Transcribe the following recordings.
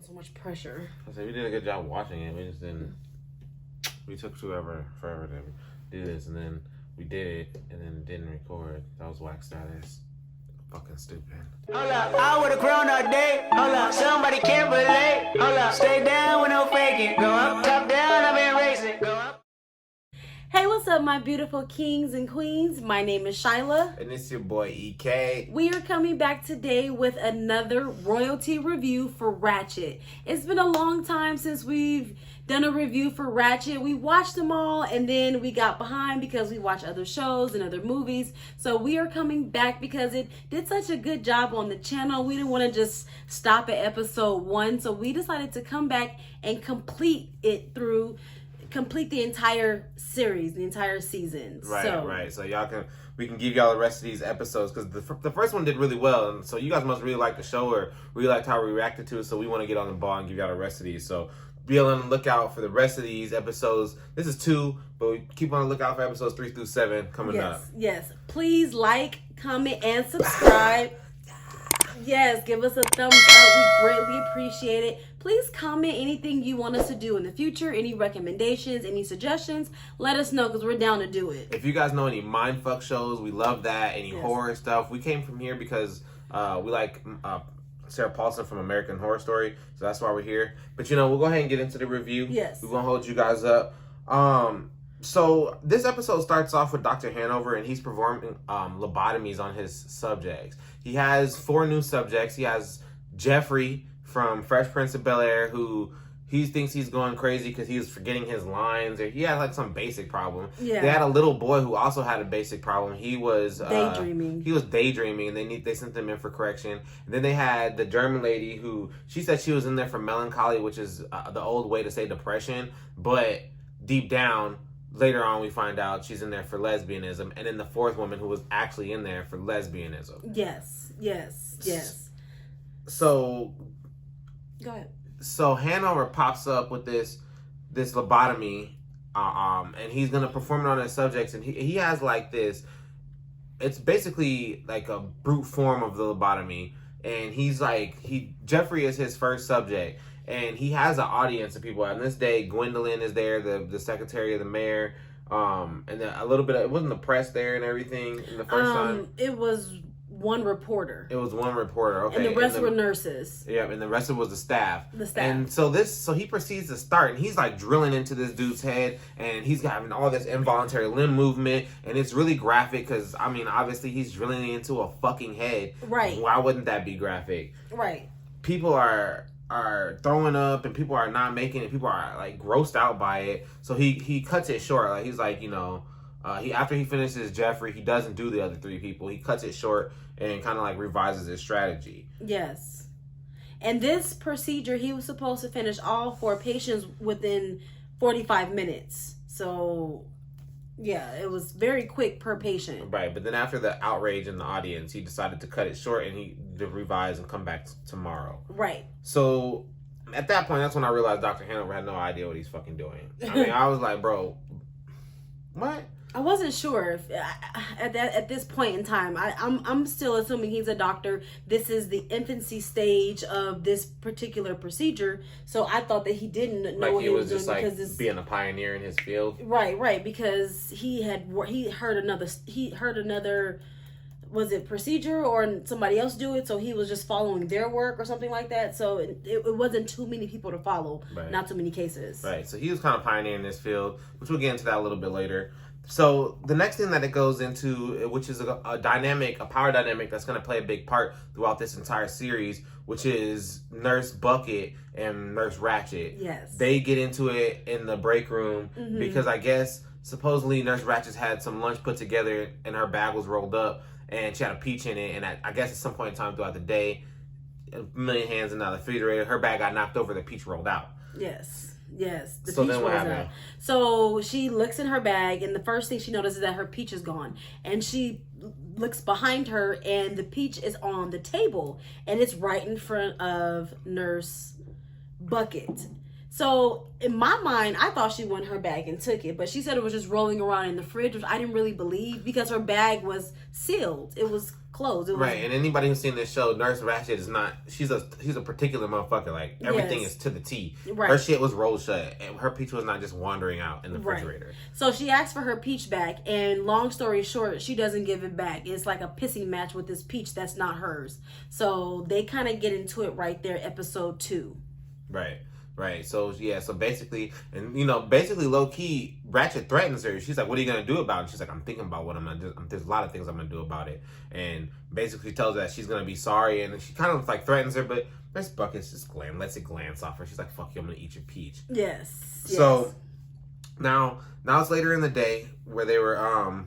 So much pressure. I said we did a good job watching it. We just didn't. We took forever to do this, and then we did it, and then it didn't record. That was whack status. Fucking stupid. Hold up, I would've grown all day. Hold up, somebody can't relate. Hold up, stay down with no faking. Go up, top down, I've been racing. Go up. Hey, what's up, my beautiful kings and queens? My name is Chyila. And it's your boy EK. We are coming back today with another royalty review for Ratchet. It's been a long time since we've done a review for Ratchet. We watched them all and then we got behind because we watched other shows and other movies. So we are coming back because it did such a good job on the channel. We didn't want to just stop at episode 1. So we decided to come back and complete the entire series, the entire seasons. Right. So we can give y'all the rest of these episodes because the first one did really well, and so you guys must really like the show or really liked how we reacted to it. So we want to get on the ball and give y'all the rest of these. So be on the lookout for the rest of these episodes. This is 2, but we keep on the lookout for episodes 3 through 7 coming up. Yes. Please like, comment, and subscribe. Yes, give us a thumbs up. We greatly appreciate it. Please comment anything you want us to do in the future, any recommendations, any suggestions. Let us know because we're down to do it. If you guys know any mindfuck shows, we love that. Any horror stuff. We came from here because we like Sarah Paulson from American Horror Story, so that's why we're here. But we'll go ahead and get into the review. Yes. We won't hold you guys up. So this episode starts off with Dr. Hanover, and he's performing lobotomies on his subjects. He has 4 new subjects. He has Jeffrey from Fresh Prince of Bel-Air, who he thinks he's going crazy because he was forgetting his lines, or he had like some basic problem. Yeah. They had a little boy who also had a basic problem. He was daydreaming. And they sent him in for correction. And then they had the German lady who she said she was in there for melancholy, which is the old way to say depression, but deep down. Later on, we find out she's in there for lesbianism, and then the 4th woman who was actually in there for lesbianism. Yes. So, go ahead. So Hanover pops up with this lobotomy, and he's gonna perform it on his subjects, and he has like this. It's basically like a brute form of the lobotomy, and Jeffrey is his first subject. And he has an audience of people. On this day, Gwendolyn is there, the secretary of the mayor, and then a little bit. It wasn't the press there and everything in the first time. It was one reporter. It was one reporter. Okay, and the rest were nurses. Yeah, and the rest of it was the staff. And so he proceeds to start, and he's like drilling into this dude's head, and he's having all this involuntary limb movement, and it's really graphic because obviously he's drilling into a fucking head. Right. Why wouldn't that be graphic? Right. People are throwing up, and people are not making it. People are like grossed out by it. So he cuts it short. Like he's like, after he finishes Jeffrey, he doesn't do the other 3 people. He cuts it short and kind of like revises his strategy. Yes. And this procedure, he was supposed to finish all 4 patients within 45 minutes. So yeah, it was very quick per patient. Right, but then after the outrage in the audience, he decided to cut it short and to revise and come back tomorrow. Right. So at that point, that's when I realized Dr. Hanover had no idea what he's fucking doing. I was like, bro, what? I wasn't sure if at this point in time. I'm still assuming he's a doctor. This is the infancy stage of this particular procedure, so I thought that he didn't know what he was doing, just like being a pioneer in his field. Right, because he heard another. Was it procedure or somebody else do it? So he was just following their work or something like that. So it wasn't too many people to follow, not too many cases. Right. So he was kind of pioneering this field, which we'll get into that a little bit later. So the next thing that it goes into, which is a power dynamic that's going to play a big part throughout this entire series, which is Nurse Bucket and Nurse Ratchet. Yes. They get into it in the break room because I guess supposedly Nurse Ratchet had some lunch put together and her bag was rolled up. And she had a peach in it, and I guess at some point in time throughout the day, a million hands in the refrigerator, her bag got knocked over, the peach rolled out. Yes. So then what happened? So she looks in her bag, and the first thing she notices is that her peach is gone. And she looks behind her, and the peach is on the table, and it's right in front of Nurse Bucket. So in my mind, I thought she won her bag and took it, but she said it was just rolling around in the fridge, which I didn't really believe because her bag was sealed. It was closed. It was, right, and anybody who's seen this show, Nurse Ratched is not. She's a particular motherfucker. Like everything Yes. is to the T. Right. Her shit was rolled shut, and her peach was not just wandering out in the Right. refrigerator. So she asked for her peach back, and long story short, she doesn't give it back. It's like a pissing match with this peach that's not hers. So they kind of get into it right there, episode 2. Right. Right. So yeah. So basically, and basically, low key, Ratchet threatens her. She's like, "What are you gonna do about it?" She's like, "I'm thinking about what I'm gonna do. There's a lot of things I'm gonna do about it." And basically tells her that she's gonna be sorry, and she kind of like threatens her, but Miss Buckets just lets it glance off her. She's like, "Fuck you, I'm gonna eat your peach." Yes. So now it's later in the day where they were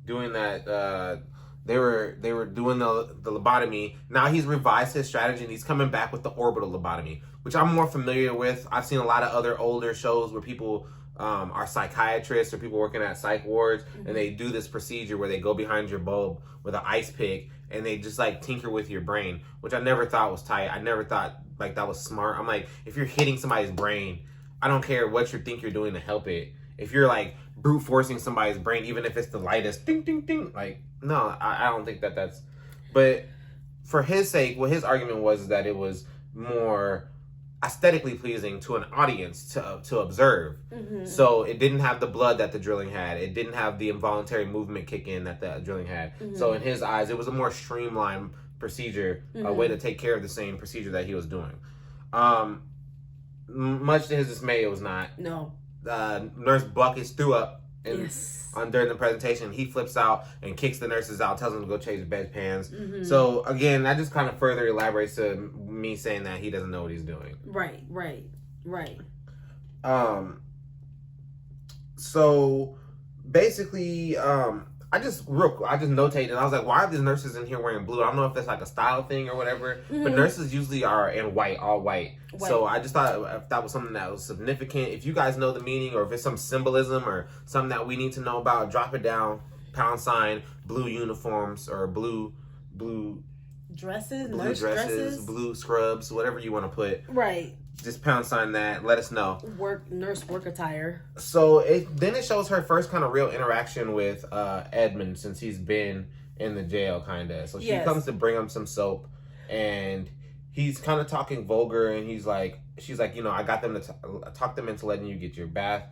doing that. They were doing the lobotomy. Now he's revised his strategy and he's coming back with the orbital lobotomy, which I'm more familiar with. I've seen a lot of other older shows where people are psychiatrists or people working at psych wards, and they do this procedure where they go behind your bulb with an ice pick and they just like tinker with your brain, which I never thought was tight. I never thought like that was smart. I'm like, if you're hitting somebody's brain, I don't care what you think you're doing to help it. If you're like brute forcing somebody's brain, even if it's the lightest ding ding ding, like no, I don't think that's. But for his sake, what his argument was that it was more aesthetically pleasing to an audience to observe. So it didn't have the blood that the drilling had. It didn't have the involuntary movement kick in that the drilling had. So in his eyes, it was a more streamlined procedure, a way to take care of the same procedure that he was doing. Much to his dismay, it was not. No. Nurse Buckets threw up Yes. during the presentation. He flips out and kicks the nurses out, tells them to go change bedpans. So again, that just kind of further elaborates to me saying that he doesn't know what he's doing. Right. So basically, I just notated. I was like, why are these nurses in here wearing blue? I don't know if that's like a style thing or whatever, but nurses usually are in white, all white. So I just thought if that was something that was significant. If you guys know the meaning or if it's some symbolism or something that we need to know about, drop it down. # blue uniforms or blue Dresses, blue nurse dresses, blue scrubs, whatever you want to put. Right. Just # that. Let us know. Nurse work attire. So then it shows her first kind of real interaction with Edmund since he's been in the jail, kind of. So she comes to bring him some soap, and he's kind of talking vulgar, and she's like, I got them to talk them into letting you get your bath,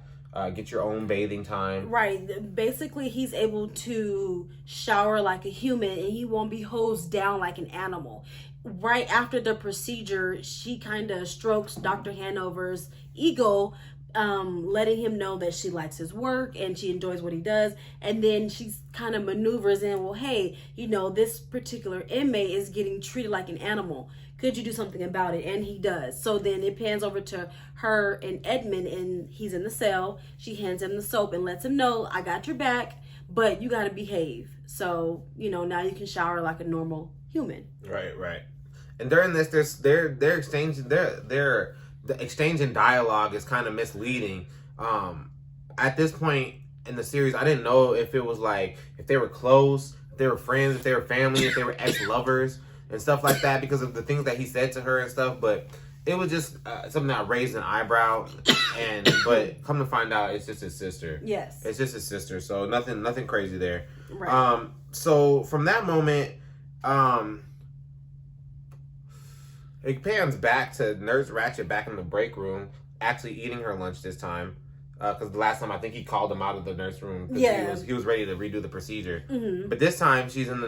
get your own bathing time. Right. Basically, he's able to shower like a human, and he won't be hosed down like an animal. Right after the procedure, she kind of strokes Dr. Hanover's ego, letting him know that she likes his work and she enjoys what he does. And then she kind of maneuvers in, well, hey, this particular inmate is getting treated like an animal. Could you do something about it? And he does. So then it pans over to her and Edmund, and he's in the cell. She hands him the soap and lets him know, I got your back, but you got to behave. So, now you can shower like a normal human. Right. And during this, their exchange, the exchange and dialogue is kind of misleading. At this point in the series, I didn't know if it was like if they were close, if they were friends, if they were family, if they were ex-lovers and stuff like that because of the things that he said to her and stuff. But it was just something that raised an eyebrow. But come to find out, it's just his sister. Yes, it's just his sister. So nothing crazy there. Right. So from that moment, it pans back to Nurse Ratchet back in the break room, actually eating her lunch this time. Because the last time I think he called him out of the nurse room because he was ready to redo the procedure. But this time she's in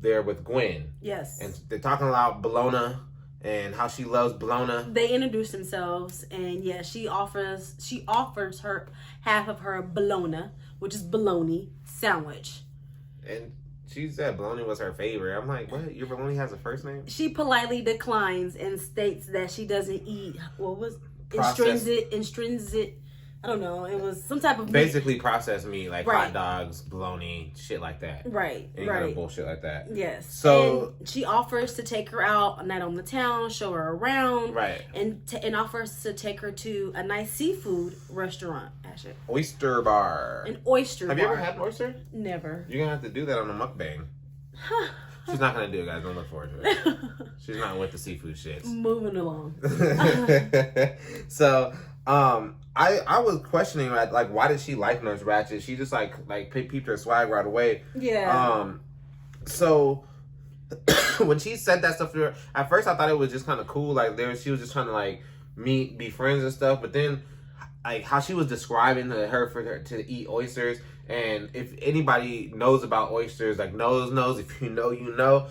there with Gwen. Yes. And they're talking about bologna and how she loves bologna. They introduce themselves, and she offers her half of her bologna, which is bologna sandwich. And she said bologna was her favorite. I'm like, what? Your bologna has a first name? She politely declines and states that she doesn't eat what was intrinsic. I don't know. It was some type of basically processed meat, like hot dogs, bologna, shit like that. Right. Any kind of bullshit like that. Yes. So and she offers to take her out a night on the town, show her around, right, and offers to take her to a nice seafood restaurant. Actually, oyster bar. An oyster bar. Have you ever had an oyster? Never. You're gonna have to do that on a mukbang. She's not gonna do it, guys. Don't look forward to it. She's not with the seafood shits. Moving along. So, I was questioning like why did she like Nurse Ratched? She just like peeped her swag right away. Yeah. So when she said that stuff to her, at first I thought it was just kind of cool. Like she was just trying to like be friends and stuff. But then like how she was describing her for her to eat oysters. And if anybody knows about oysters, like knows, if you know,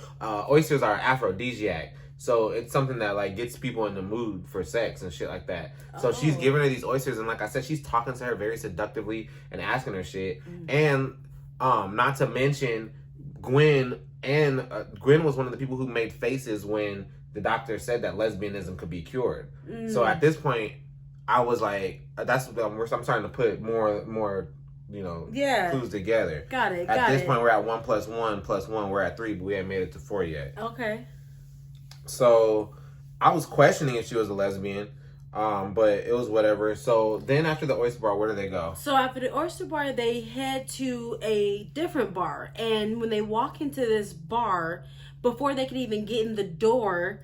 oysters are aphrodisiac. So it's something that like gets people in the mood for sex and shit like that. So she's giving her these oysters, and like I said, she's talking to her very seductively and asking her shit. And not to mention Gwen was one of the people who made faces when the doctor said that lesbianism could be cured. So at this point, I was like, I'm starting to put more clues together. Got it. At this point, we're at 1 + 1 + 1. We're at 3, but we haven't made it to 4 yet. Okay. So I was questioning if she was a lesbian, but it was whatever. So then after the oyster bar, where do they go? So after the oyster bar, they head to a different bar. And when they walk into this bar, before they can even get in the door,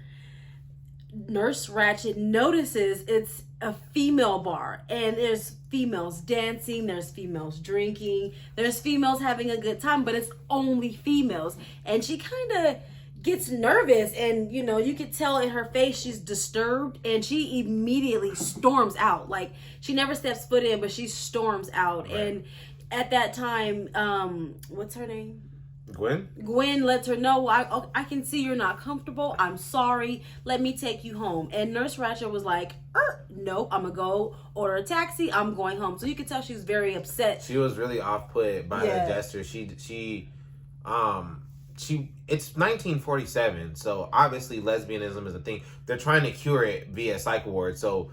Nurse Ratched notices it's a female bar. And there's females dancing, there's females drinking, there's females having a good time, but it's only females. And she kind of gets nervous, and you could tell in her face she's disturbed, and she immediately storms out. Like, she never steps foot in, but she storms out. Right. And at that time, what's her name? Gwen lets her know, I can see you're not comfortable. I'm sorry. Let me take you home. And Nurse Ratched was like, no, I'm gonna go order a taxi. I'm going home. So you could tell she's very upset. She was really off-put by the gesture. It's 1947, so obviously lesbianism is a thing. They're trying to cure it via psych ward. So,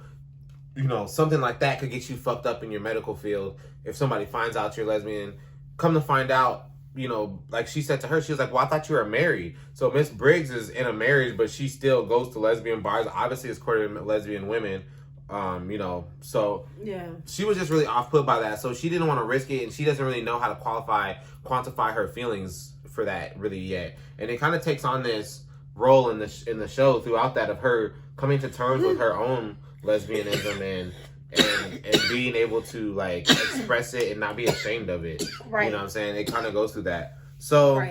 something like that could get you fucked up in your medical field if somebody finds out you're lesbian. Come to find out, like she said to her, she was like, well, I thought you were married. So Miss Briggs is in a marriage, but she still goes to lesbian bars. Obviously, it's courting lesbian women. So yeah, she was just really off-put by that. So she didn't want to risk it, and she doesn't really know how to quantify her feelings for that really yet. And it kind of takes on this role in the show throughout that of her coming to terms with her own lesbianism and being able to like express it and not be ashamed of it. Right. You know what I'm saying? It kind of goes through that. So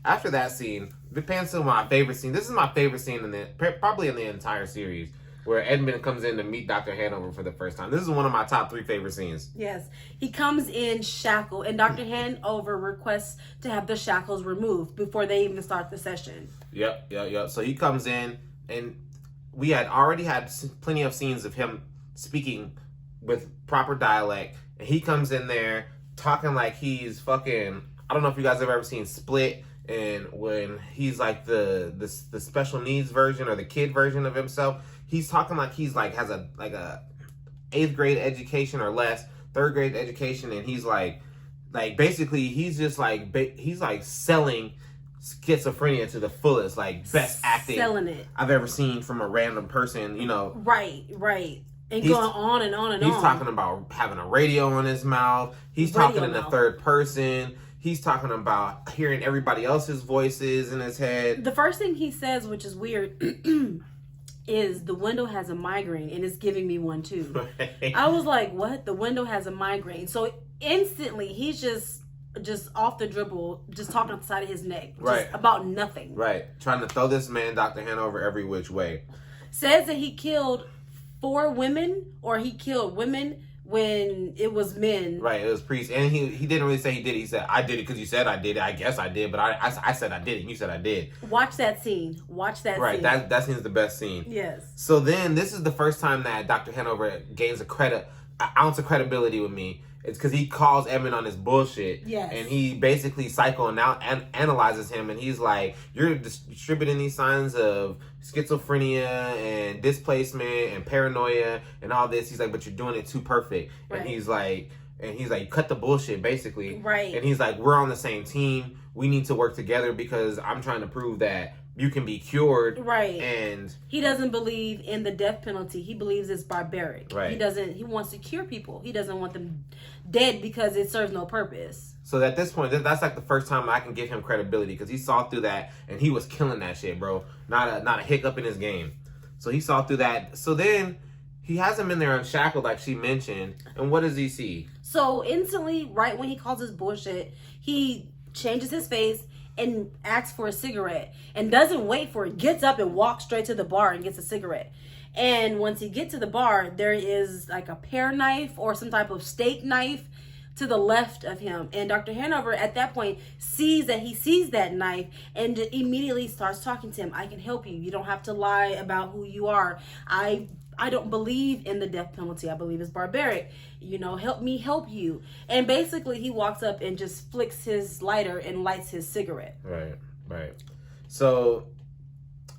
after that scene, the pans to my favorite scene. This is my favorite scene probably in the entire series, where Edmund comes in to meet Dr. Hanover for the first time. This is one of my top 3 favorite scenes. Yes. He comes in shackled, and Dr. Hanover requests to have the shackles removed before they even start the session. Yep. So he comes in, and we had already had plenty of scenes of him speaking with proper dialect. And he comes in there talking like he's fucking... I don't know if you guys have ever seen Split, and when he's like the special needs version or the kid version of himself... He's talking like he's like has a 8th grade education or less, 3rd grade education, and he's like basically he's just like he's like selling schizophrenia to the fullest, like best acting I've ever seen from a random person, Right. And going on and on and on. He's talking about having a radio in his mouth. He's talking in the 3rd person. He's talking about hearing everybody else's voices in his head. The first thing he says, which is weird, is the window has a migraine, and it's giving me one too. Right. I was like, what? The window has a migraine. So instantly he's just off the dribble, just talking off the side of his neck. Just about nothing. Right. Trying to throw this man, Dr. Hanover, every which way. Says that he killed 4 women, or he killed women when it was men. Right, it was priests. And he didn't really say he did it. He said, I did it because you said I did it. I guess I did, but I said I did it and you said I did. Watch that scene. Scene. Right, that scene's the best scene. Yes. So then this is the first time that Dr. Hanover gains an ounce of credibility with me. It's because he calls Edmund on his bullshit. Yes. And he basically analyzes him, and he's like, you're distributing these signs of schizophrenia and displacement and paranoia and all this. He's like, but you're doing it too perfect. Right. And he's like, cut the bullshit, basically. Right. And he's like, we're on the same team. We need to work together because I'm trying to prove that you can be cured. Right. And he doesn't believe in the death penalty. He believes it's barbaric. Right. He wants to cure people. He doesn't want them dead because it serves no purpose. So at this point, that's like the first time I can give him credibility because he saw through that and he was killing that shit, bro. Not a hiccup in his game. So he saw through that. So then he has him in there unshackled like she mentioned. And what does he see? So instantly, right when he calls his bullshit, he changes his face and asks for a cigarette and doesn't wait for it. Gets up and walks straight to the bar and gets a cigarette. And once he gets to the bar, there is like a pear knife or some type of steak knife to the left of him. And Dr. Hanover at that point sees that knife and immediately starts talking to him. I can help you. You don't have to lie about who you are. I don't believe in the death penalty. I believe it's barbaric. Help me help you. And basically he walks up and just flicks his lighter and lights his cigarette. Right. So,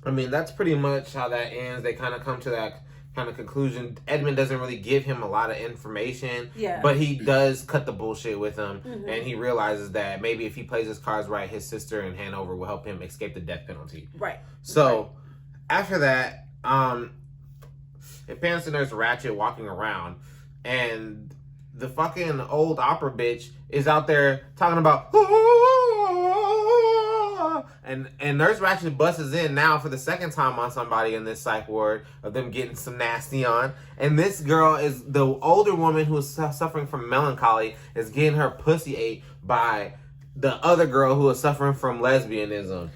I mean, that's pretty much how that ends. They kind of come to that kind of conclusion. Edmund doesn't really give him a lot of information. Yeah. But he does cut the bullshit with him. Mm-hmm. And he realizes that maybe if he plays his cards right, his sister in Hanover will help him escape the death penalty. Right. So, after that, it pans to Nurse Ratchet walking around, and the fucking old opera bitch is out there talking about, and Nurse Ratchet busts in now for the second time on somebody in this psych ward of them getting some nasty on. And this girl is the older woman who is suffering from melancholy is getting her pussy ate by the other girl who is suffering from lesbianism.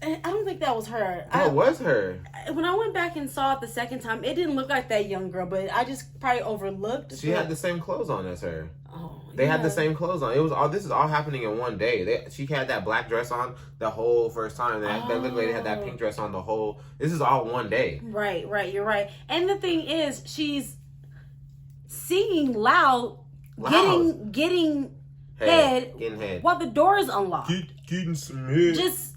I don't think that was her. What was her? When I went back and saw it the second time, it didn't look like that young girl, but I just probably overlooked. She had the same clothes on as her. Oh, they had the same clothes on. It was all. This is all happening in one day. She had that black dress on the whole first time. That little lady had that pink dress on the whole. This is all one day. Right. You're right. And the thing is, she's singing loud. getting head while the door is unlocked. Getting some head. Just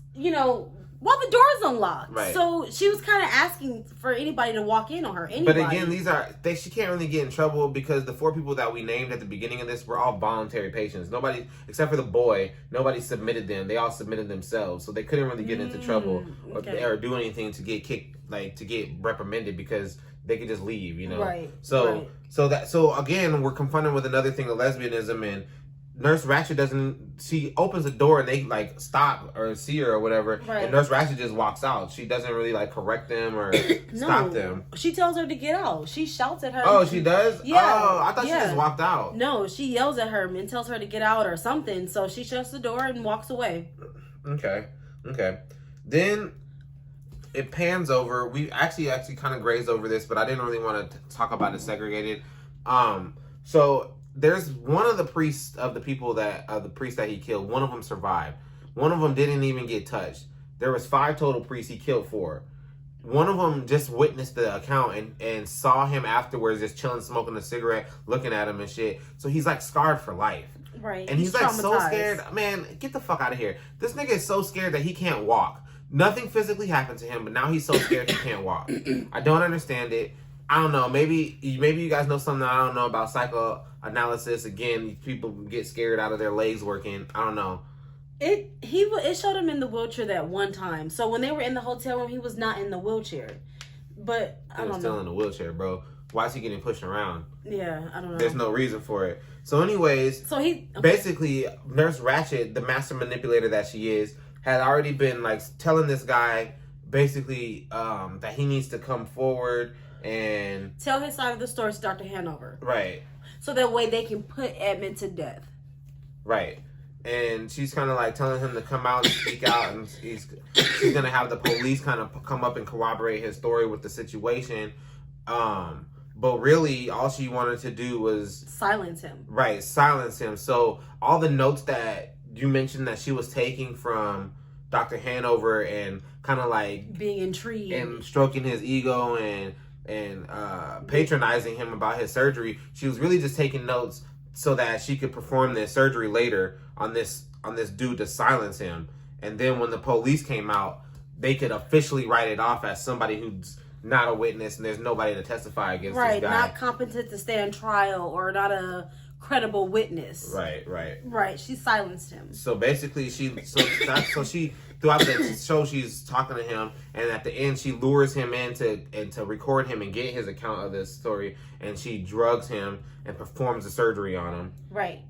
while the door is unlocked. Right. So she was kind of asking for anybody to walk in on her. Anybody. But again, she can't really get in trouble because the 4 people that we named at the beginning of this were all voluntary patients. Nobody, except for the boy, nobody submitted them. They all submitted themselves. So they couldn't really get into trouble or do anything to get kicked, to get reprimanded because they could just leave, Right. So again, we're confronted with another thing of lesbianism, and Nurse Ratchet she opens the door and they stop or see her or whatever. Right. And Nurse Ratchet just walks out. She doesn't really correct them or stop them. She tells her to get out. She shouts at her. Oh, she does? Yeah. Oh, I thought she just walked out. No, she yells at her and tells her to get out or something. So she shuts the door and walks away. Okay. Then it pans over. We actually kind of grazed over this, but I didn't really want to talk about it segregated. So there's one of the priests of the priest that he killed. One of them survived. One of them didn't even get touched. There was 5 total priests. He killed 4. One of them just witnessed the account and saw him afterwards, just chilling, smoking a cigarette, looking at him and shit. So he's scarred for life. Right. And he's so scared. Man, get the fuck out of here. This nigga is so scared that he can't walk. Nothing physically happened to him, but now he's so scared he can't walk. I don't understand it. I don't know. Maybe you guys know something I don't know about psychoanalysis. Again, people get scared out of their legs working. I don't know. It showed him in the wheelchair that one time. So when they were in the hotel room, he was not in the wheelchair. But I don't know. He was still in the wheelchair, bro. Why is he getting pushed around? Yeah, I don't know. There's no reason for it. So anyways, basically, Nurse Ratchet, the master manipulator that she is, had already been telling this guy basically that he needs to come forward and tell his side of the story to Dr. Hanover. Right. So that way they can put Edmund to death. Right. And she's kind of telling him to come out and speak out, and she's going to have the police kind of come up and corroborate his story with the situation. But really, all she wanted to do was silence him. Right, silence him. So all the notes that you mentioned that she was taking from Dr. Hanover and kind of being intrigued and stroking his ego and patronizing him about his surgery, she was really just taking notes so that she could perform this surgery later on this dude to silence him. And then when the police came out, they could officially write it off as somebody who's not a witness and there's nobody to testify against this guy. Right, not competent to stand trial or not a credible witness. Right. Right, she silenced him. So basically she throughout the show, she's talking to him, and at the end, she lures him in to record him and get his account of this story, and she drugs him and performs the surgery on him. Right.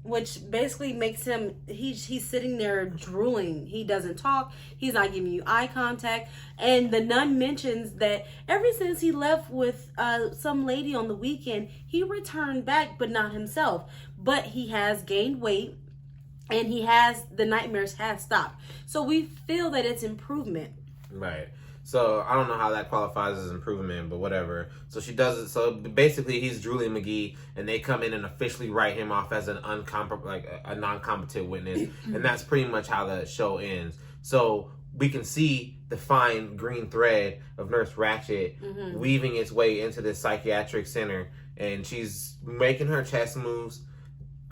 Which basically makes him, he's sitting there drooling. He doesn't talk. He's not giving you eye contact. And the nun mentions that ever since he left with some lady on the weekend, he returned back, but not himself. But he has gained weight, and the nightmares have stopped. So we feel that it's improvement. Right. So I don't know how that qualifies as improvement, but whatever. So she does it. So basically, he's Julie McGee, and they come in and officially write him off as a non-competent witness, and that's pretty much how the show ends. So we can see the fine green thread of Nurse Ratched weaving its way into this psychiatric center, and she's making her chess moves.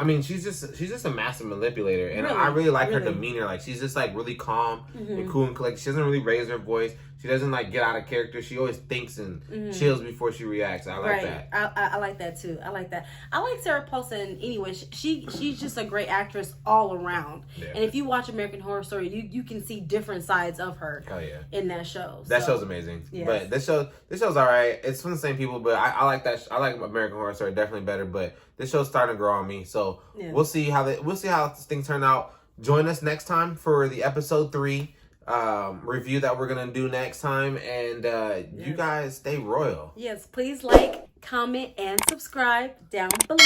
I mean, she's just a massive manipulator, and I really like her demeanor. Like, she's just like really calm and cool and collected. She doesn't really raise her voice. She doesn't like get out of character. She always thinks and chills before she reacts. I like that. I like that too. I like that. I like Sarah Paulson anyway. She's just a great actress all around. Yeah. And if you watch American Horror Story, you can see different sides of her. Oh yeah. In that show. That show's amazing. Yes. But this show's all right. It's from the same people, but I like that. I like American Horror Story definitely better. But this show's starting to grow on me. So we'll see how this thing turn out. Join us next time for the episode 3. Review that we're gonna do next time, and you guys stay royal. Yes, please like, comment, and subscribe down below.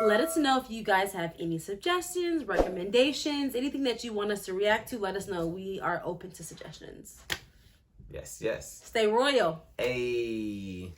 Let us know if you guys have any suggestions, recommendations, anything that you want us to react to. Let us know. We are open to suggestions. Yes. Stay royal. Hey.